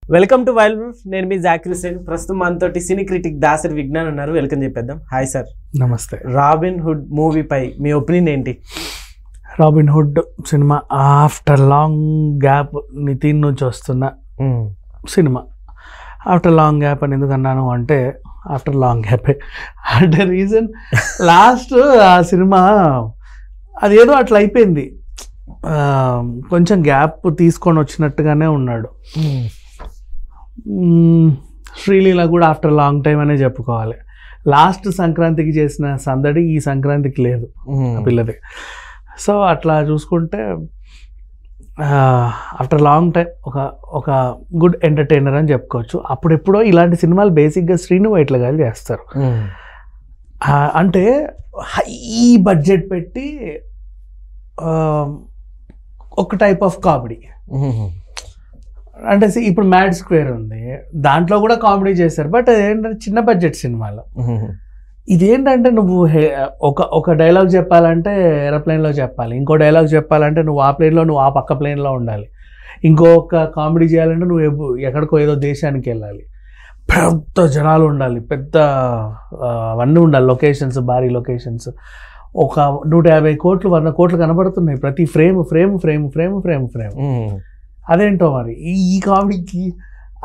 Welcome to wild proof. నేను మీ జాకిర్ హుసేన్. ప్రస్తుతం మనతోటి సినీ క్రిటిక్ దాసరి విజ్ఞాన్ ఉన్నారు. వెల్కమ్ చెప్పేద్దాం. Hi sir. నమస్తే. రాబిన్ హుడ్ మూవీపై మీ ఒపీనియన్ ఏంటి? Robin Hood cinema after long gap Nithin నుంచి వస్తున్న సినిమా. ఆఫ్టర్ లాంగ్ గ్యాప్ అని ఎందుకు అన్నాను అంటే ఆఫ్టర్ లాంగ్ గ్యాపే అంటే రీజన్ లాస్ట్ ఆ సినిమా అదేదో అట్లా అయిపోయింది. కొంచెం గ్యాప్ తీసుకొని వచ్చినట్టుగానే ఉన్నాడు. శ్రీలీల కూడా ఆఫ్టర్ లాంగ్ టైం అనే చెప్పుకోవాలి. లాస్ట్ సంక్రాంతికి చేసిన సందడి ఈ సంక్రాంతికి లేదు ఆ పిల్లది. సో అట్లా చూసుకుంటే ఆఫ్టర్ లాంగ్ టైం ఒక గుడ్ ఎంటర్టైనర్ అని చెప్పుకోవచ్చు. అప్పుడెప్పుడో ఇలాంటి సినిమాలు బేసిక్గా శ్రీను వైట్ల గారు చేస్తారు. అంటే హై బడ్జెట్ పెట్టి ఒక టైప్ ఆఫ్ కామెడీ. అంటే ఇప్పుడు మ్యాడ్ స్క్వేర్ ఉంది, దాంట్లో కూడా కామెడీ చేశారు. బట్ అదేంటంటే చిన్న బడ్జెట్ సినిమాలో ఇదేంటంటే నువ్వు ఒక డైలాగ్ చెప్పాలంటే ఏరోప్లేన్లో చెప్పాలి, ఇంకో డైలాగ్ చెప్పాలంటే నువ్వు ఆ ప్లేన్లో నువ్వు ఆ పక్క ప్లేన్లో ఉండాలి, ఇంకొక కామెడీ చేయాలంటే నువ్వు ఎక్కడికో ఏదో దేశానికి వెళ్ళాలి, పెద్ద జనాలు ఉండాలి, పెద్ద అవన్నీ ఉండాలి, లొకేషన్స్, భారీ లొకేషన్స్. ఒక 150 కోట్లు 100 కోట్లు కనబడుతున్నాయి ప్రతి frame frame frame frame frame frame. అదేంటో మరి ఈ కామెడీకి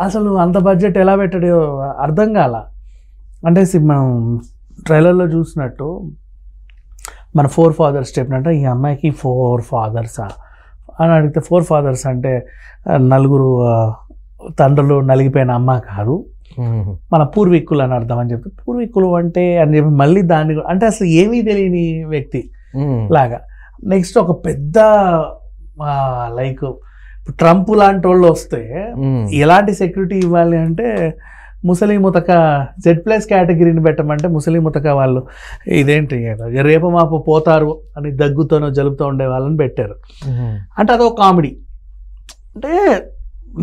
అసలు అంత బడ్జెట్ ఎలా పెట్టాడో అర్థం కాల. అంటే మనం ట్రైలర్లో చూసినట్టు మన 4 fathers చెప్పినట్టు ఈ అమ్మాయికి 4 fathers అని అడిగితే 4 fathers అంటే 4 తండ్రులు నలిగిపోయిన అమ్మ కాదు, మన పూర్వీకులు అని అర్థం అని చెప్పి పూర్వీకులు అంటే అని చెప్పి మళ్ళీ దాన్ని అంటే అసలు ఏమీ తెలియని వ్యక్తి లాగా. నెక్స్ట్ ఒక పెద్ద లైక్ ట్రంప్ లాంటి వాళ్ళు వస్తే ఎలాంటి సెక్యూరిటీ ఇవ్వాలి అంటే ముసలి ముతక Z+ కేటగిరీని పెట్టమంటే ముసలి ముతక వాళ్ళు ఇదేంటి రేపు మాపు పోతారు అని దగ్గుతోనో జలుపుతూ ఉండే వాళ్ళని పెట్టారు. అంటే అదొక కామెడీ. అంటే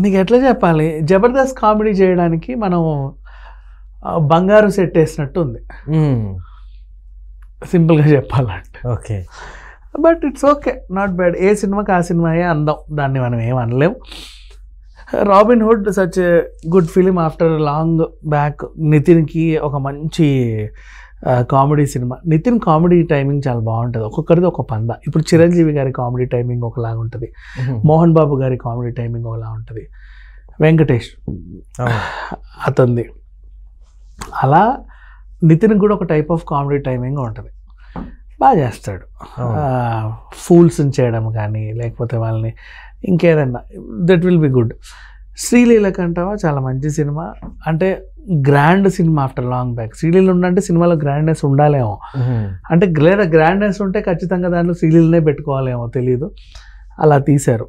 నీకు ఎట్లా చెప్పాలి, జబర్దస్త్ కామెడీ చేయడానికి మనం బంగారు సెట్ వేసినట్టు ఉంది సింపుల్గా చెప్పాలంటే. Okay, but it's okay, not bad. ఏ సినిమాకి ఆ సినిమాయే అందం, దాన్ని మనం ఏం అనలేము. Robin Hood such a good film after long back. నితిన్కి ఒక మంచి comedy cinema. Nithin comedy timing చాలా బాగుంటుంది, ఒక్కొక్కరిది ఒక పంద. ఇప్పుడు చిరంజీవి గారి కామెడీ టైమింగ్ ఒకలాగా ఉంటుంది, మోహన్ బాబు గారి కామెడీ టైమింగ్ ఒకలా ఉంటుంది, వెంకటేష్ అతనిది. అలా నితిన్ కూడా ఒక టైప్ ఆఫ్ కామెడీ టైమింగ్ ఉంటుంది, బాగా చేస్తాడు. ఫూల్స్ని చేయడం కానీ లేకపోతే వాళ్ళని ఇంకేదన్నా that will be good. Sreeleela కంటావా చాలా మంచి సినిమా, అంటే grand cinema after long back. Sreeleela ఉండంటే సినిమాలో గ్రాండ్నెస్ ఉండాలేమో, అంటే లేదా గ్రాండ్నెస్ ఉంటే ఖచ్చితంగా దాంట్లో శ్రీలీలనే పెట్టుకోవాలేమో తెలియదు, అలా తీశారు.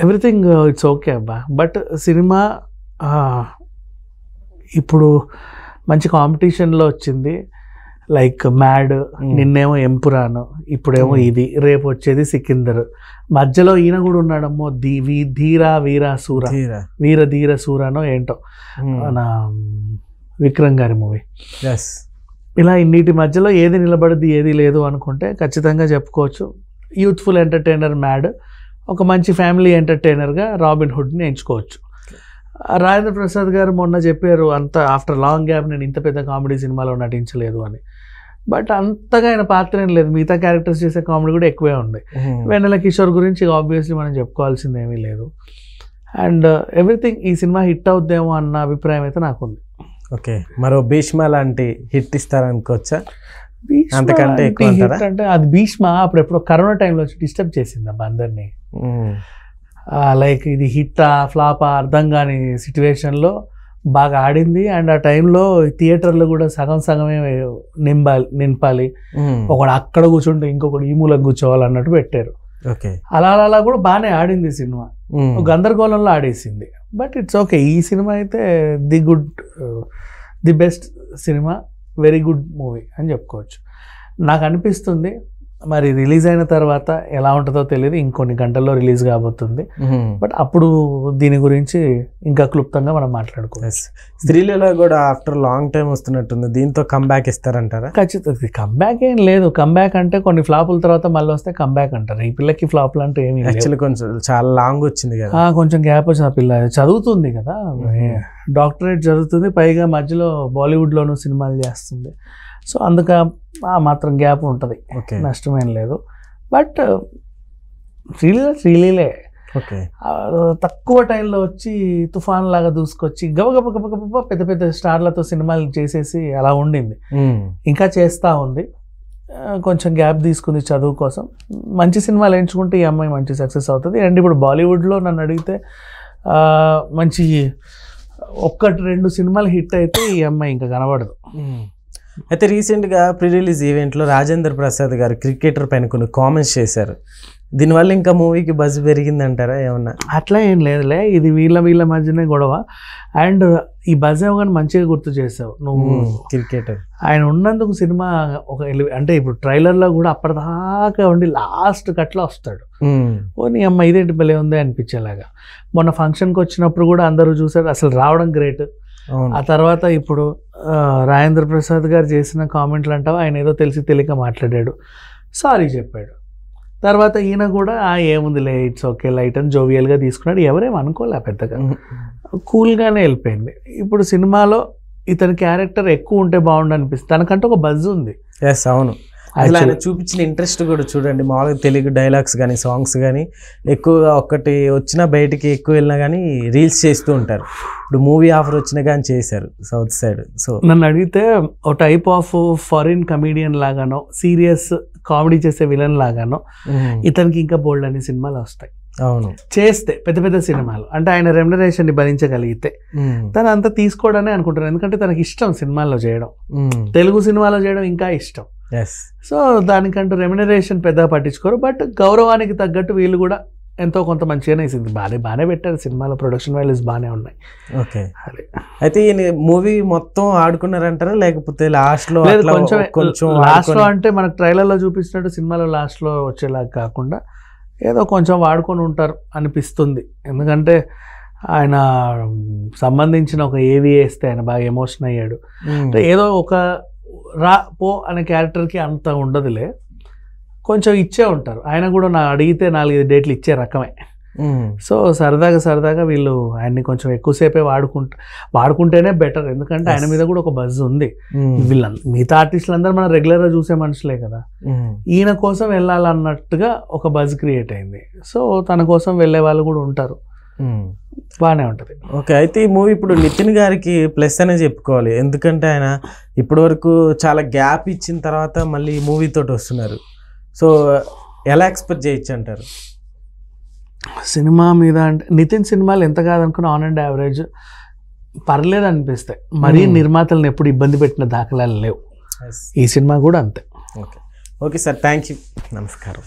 ఎవ్రీథింగ్ ఇట్స్ ఓకే అబ్బా. బట్ సినిమా ఇప్పుడు మంచి కాంపిటీషన్లో వచ్చింది. లైక్ మ్యాడ్, నిన్నేమో ఎంపురాను, ఇప్పుడేమో ఇది, రేపు వచ్చేది సికిందర్. మధ్యలో ఈయన కూడా ఉన్నాడమ్మో, ధీర ధీర సూరానో ఏంటో నా విక్రమ్ గారి మూవీ. ఇలా ఇన్నిటి మధ్యలో ఏది నిలబడద్ది ఏది లేదు అనుకుంటే ఖచ్చితంగా చెప్పుకోవచ్చు యూత్ఫుల్ ఎంటర్టైనర్ మ్యాడ్ ఒక మంచి ఫ్యామిలీ ఎంటర్టైనర్గా రాబిన్ హుడ్ని ఎంచుకోవచ్చు. రాజేంద్ర ప్రసాద్ గారు మొన్న చెప్పారు అంత ఆఫ్టర్ లాంగ్ గ్యాప్ నేను ఇంత పెద్ద కామెడీ సినిమాలో నటించలేదు అని. బట్ అంతగా ఆయన పాత్ర ఏం లేదు, మిగతా క్యారెక్టర్స్ చేసే కామెడీ కూడా ఎక్కువే ఉంది. వెన్నెల కిషోర్ గురించి ఆబ్వియస్లీ మనం చెప్పుకోవాల్సింది ఏమీ లేదు. అండ్ ఎవ్రీథింగ్ ఈ సినిమా హిట్ అవుద్దేమో అన్న అభిప్రాయం అయితే నాకుంది. ఓకే, మరో భీష్మ లాంటి హిట్ ఇస్తారనుకోవచ్చా? అంతకంటే అంటే అది భీష్మ అప్పుడెప్పుడో కరోనా టైంలో వచ్చి డిస్టర్బ్ చేసింది అబ్బా అందరినీ. లైక్ ఇది హిట్టా ఫ్లాపా అర్థం కాని సిచ్యువేషన్లో బాగా ఆడింది. అండ్ ఆ టైంలో థియేటర్లో కూడా సగమే నింపాలి, ఒకడు అక్కడ కూర్చుంటే ఇంకొకటి ఈ మూలకు కూర్చోవాలి అన్నట్టు పెట్టారు. అలా కూడా బాగానే ఆడింది సినిమా, గందరగోళంలో ఆడేసింది. బట్ ఇట్స్ ఓకే, ఈ సినిమా అయితే the best cinema, very good movie అని చెప్పుకోవచ్చు. నాకు అనిపిస్తుంది మరి రిలీజ్ అయిన తర్వాత ఎలా ఉంటుందో తెలియదు, ఇంకొన్ని గంటల్లో రిలీజ్ కాబోతుంది. బట్ అప్పుడు దీని గురించి ఇంకా క్లుప్తంగా మనం మాట్లాడుకోవచ్చు. స్త్రీలలో కూడా ఆఫ్టర్ లాంగ్ టైం వస్తున్నట్టుంది, దీంతో కంబ్యాక్ ఇస్తారంటారా? ఖచ్చితంగా కంబ్యాక్ ఏం లేదు. కంబ్యాక్ అంటే కొన్ని ఫ్లాపుల తర్వాత మళ్ళీ వస్తే కంబ్యాక్ అంటారు. ఈ పిల్లకి ఫ్లాపులు అంటే ఏమి యాక్చువల్లీ కొంచెం చాలా లాంగ్ వచ్చింది కదా, కొంచెం గ్యాప్ వచ్చిన పిల్ల చదువుతుంది కదా, డాక్టరేట్ చదువుతుంది, పైగా మధ్యలో బాలీవుడ్లోనూ సినిమాలు చేస్తుంది. సో అందుక ఆ మాత్రం గ్యాప్ ఉంటుంది, నష్టమేం లేదు. బట్ శ్రీలీలే తక్కువ టైంలో వచ్చి తుఫాన్ లాగా దూసుకొచ్చి గబగబ పెద్ద పెద్ద స్టార్లతో సినిమాలు చేసేసి అలా ఉండింది. ఇంకా చేస్తూ ఉంది, కొంచెం గ్యాప్ తీసుకుంది చదువు కోసం. మంచి సినిమాలు ఎంచుకుంటే ఈ అమ్మాయి మంచి సక్సెస్ అవుతుంది. అండ్ ఇప్పుడు బాలీవుడ్లో నన్ను అడిగితే మంచి 1-2 సినిమాలు హిట్ అయితే ఈ అమ్మాయి ఇంకా కనబడదు. అయితే రీసెంట్గా ప్రీ రిలీజ్ ఈవెంట్లో రాజేంద్ర ప్రసాద్ గారు క్రికెటర్ పైన కొన్ని కామెంట్స్ చేశారు. దీనివల్ల ఇంకా మూవీకి బజ్ పెరిగిందంటారా ఏమన్నా? అట్లా ఏం లేదులే, ఇది వీళ్ళ మధ్యనే గొడవ. అండ్ ఈ బజ్ ఏమో మంచిగా గుర్తు చేసావు నువ్వు. క్రికెటర్ ఆయన ఉన్నందుకు సినిమా అంటే ఇప్పుడు ట్రైలర్లో కూడా అప్పటిదాకా ఉండి లాస్ట్ కట్లో వస్తాడు. ఓ నీ అమ్మ ఇదేంటి భలే ఉంది అనిపించేలాగా. మొన్న ఫంక్షన్కి వచ్చినప్పుడు కూడా అందరూ చూసారు, అసలు రావడం గ్రేట్. ఆ తర్వాత ఇప్పుడు రాజేంద్ర ప్రసాద్ గారు చేసిన కామెంట్లు అంటావా, ఆయన ఏదో తెలియక మాట్లాడాడు, సారీ చెప్పాడు. తర్వాత ఈయన కూడా ఏముందిలే ఇట్స్ ఓకే లైట్ అని జోవియల్గా తీసుకున్నాడు. ఎవరేం అనుకోలే పెద్దగా, కూల్గానే వెళ్ళిపోయింది. ఇప్పుడు సినిమాలో ఇతని క్యారెక్టర్ ఎక్కువ ఉంటే బాగుండు అనిపిస్తుంది, తనకంటే ఒక బజ్ ఉంది. ఎస్ అవును, అసలు ఆయన చూపించిన ఇంట్రెస్ట్ కూడా చూడండి. మామూలుగా తెలుగు డైలాగ్స్ కానీ సాంగ్స్ కానీ ఎక్కువగా ఒక్కటి వచ్చినా బయటికి ఎక్కువ వెళ్ళినా కానీ రీల్స్ చేస్తూ ఉంటారు. ఇప్పుడు మూవీ ఆఫర్ వచ్చినా కానీ చేశారు సౌత్ సైడ్. సో నన్ను అడిగితే ఒక టైప్ ఆఫ్ ఫారిన్ కమీడియన్ లాగానో సీరియస్ కామెడీ చేసే విలన్ లాగానో ఇతనికి ఇంకా బోల్డ్ అనే సినిమాలు వస్తాయి. అవును, చేస్తే పెద్ద పెద్ద సినిమాలు అంటే ఆయన రెమ్యునరేషన్ ని భరించగలిగితే తను అంతా తీసుకోవడమే అనుకుంటాను. ఎందుకంటే తనకి ఇష్టం సినిమాల్లో చేయడం, తెలుగు సినిమాలో చేయడం ఇంకా ఇష్టం. సో దానికంటూ రెమ్యునరేషన్ పెద్దగా పట్టించుకోరు. బట్ గౌరవానికి తగ్గట్టు వీళ్ళు కూడా ఎంతో కొంత మంచిగానే ఇస్తుంది. బాగానే పెట్టారు సినిమాలో, ప్రొడక్షన్ వాల్యూస్ బాగానే ఉన్నాయి. ఓకే, అయితే ఈ మూవీ మొత్తం ఆడుకున్నారంటారా లేకపోతే లాస్ట్ లో? కొంచెం లాస్ట్ లో అంటే మనకు ట్రైలర్ లో చూపించినట్టు సినిమాలో లాస్ట్ లో వచ్చేలాగా కాకుండా ఏదో కొంచెం వాడుకొని ఉంటారు అనిపిస్తుంది. ఎందుకంటే ఆయన సంబంధించిన ఒక ఏవి వేస్తే ఆయన బాగా ఎమోషన్ అయ్యాడు. అంటే ఏదో ఒక రా పో అనే క్యారెక్టర్కి అంత ఉండదులే, కొంచెం ఇచ్చే ఉంటారు. ఆయన కూడా నా అడిగితే 4-5 డేట్లు ఇచ్చే రకమే. సో సరదాగా వీళ్ళు ఆయన్ని కొంచెం ఎక్కువసేపే వాడుకుంటేనే బెటర్. ఎందుకంటే ఆయన మీద కూడా ఒక బజ్ ఉంది. మిగతా ఆర్టిస్టులందరూ మనం రెగ్యులర్గా చూసే మనుషులే కదా, ఈయన కోసం వెళ్ళాలన్నట్టుగా ఒక బజ్ క్రియేట్ అయింది. సో తన కోసం వెళ్ళే వాళ్ళు కూడా ఉంటారు, బాగానే ఉంటుంది. ఓకే, అయితే ఈ మూవీ ఇప్పుడు నితిన్ గారికి ప్లస్ అనే చెప్పుకోవాలి. ఎందుకంటే ఆయన ఇప్పటి వరకు చాలా గ్యాప్ ఇచ్చిన తర్వాత మళ్ళీ ఈ మూవీ తోటి వస్తున్నారు. సో ఎలా ఎక్స్పెక్ట్ చేయొచ్చు అంటారు సినిమా మీద? అంటే నితిన్ సినిమాలు ఎంత కాదనుకున్నా ఆన్ అండ్ యావరేజ్ పర్లేదు అనిపిస్తాయి. మరీ నిర్మాతలను ఎప్పుడు ఇబ్బంది పెట్టిన దాఖలాలు లేవు. ఈ సినిమా కూడా అంతే. ఓకే సార్, థ్యాంక్ యూ, నమస్కారం.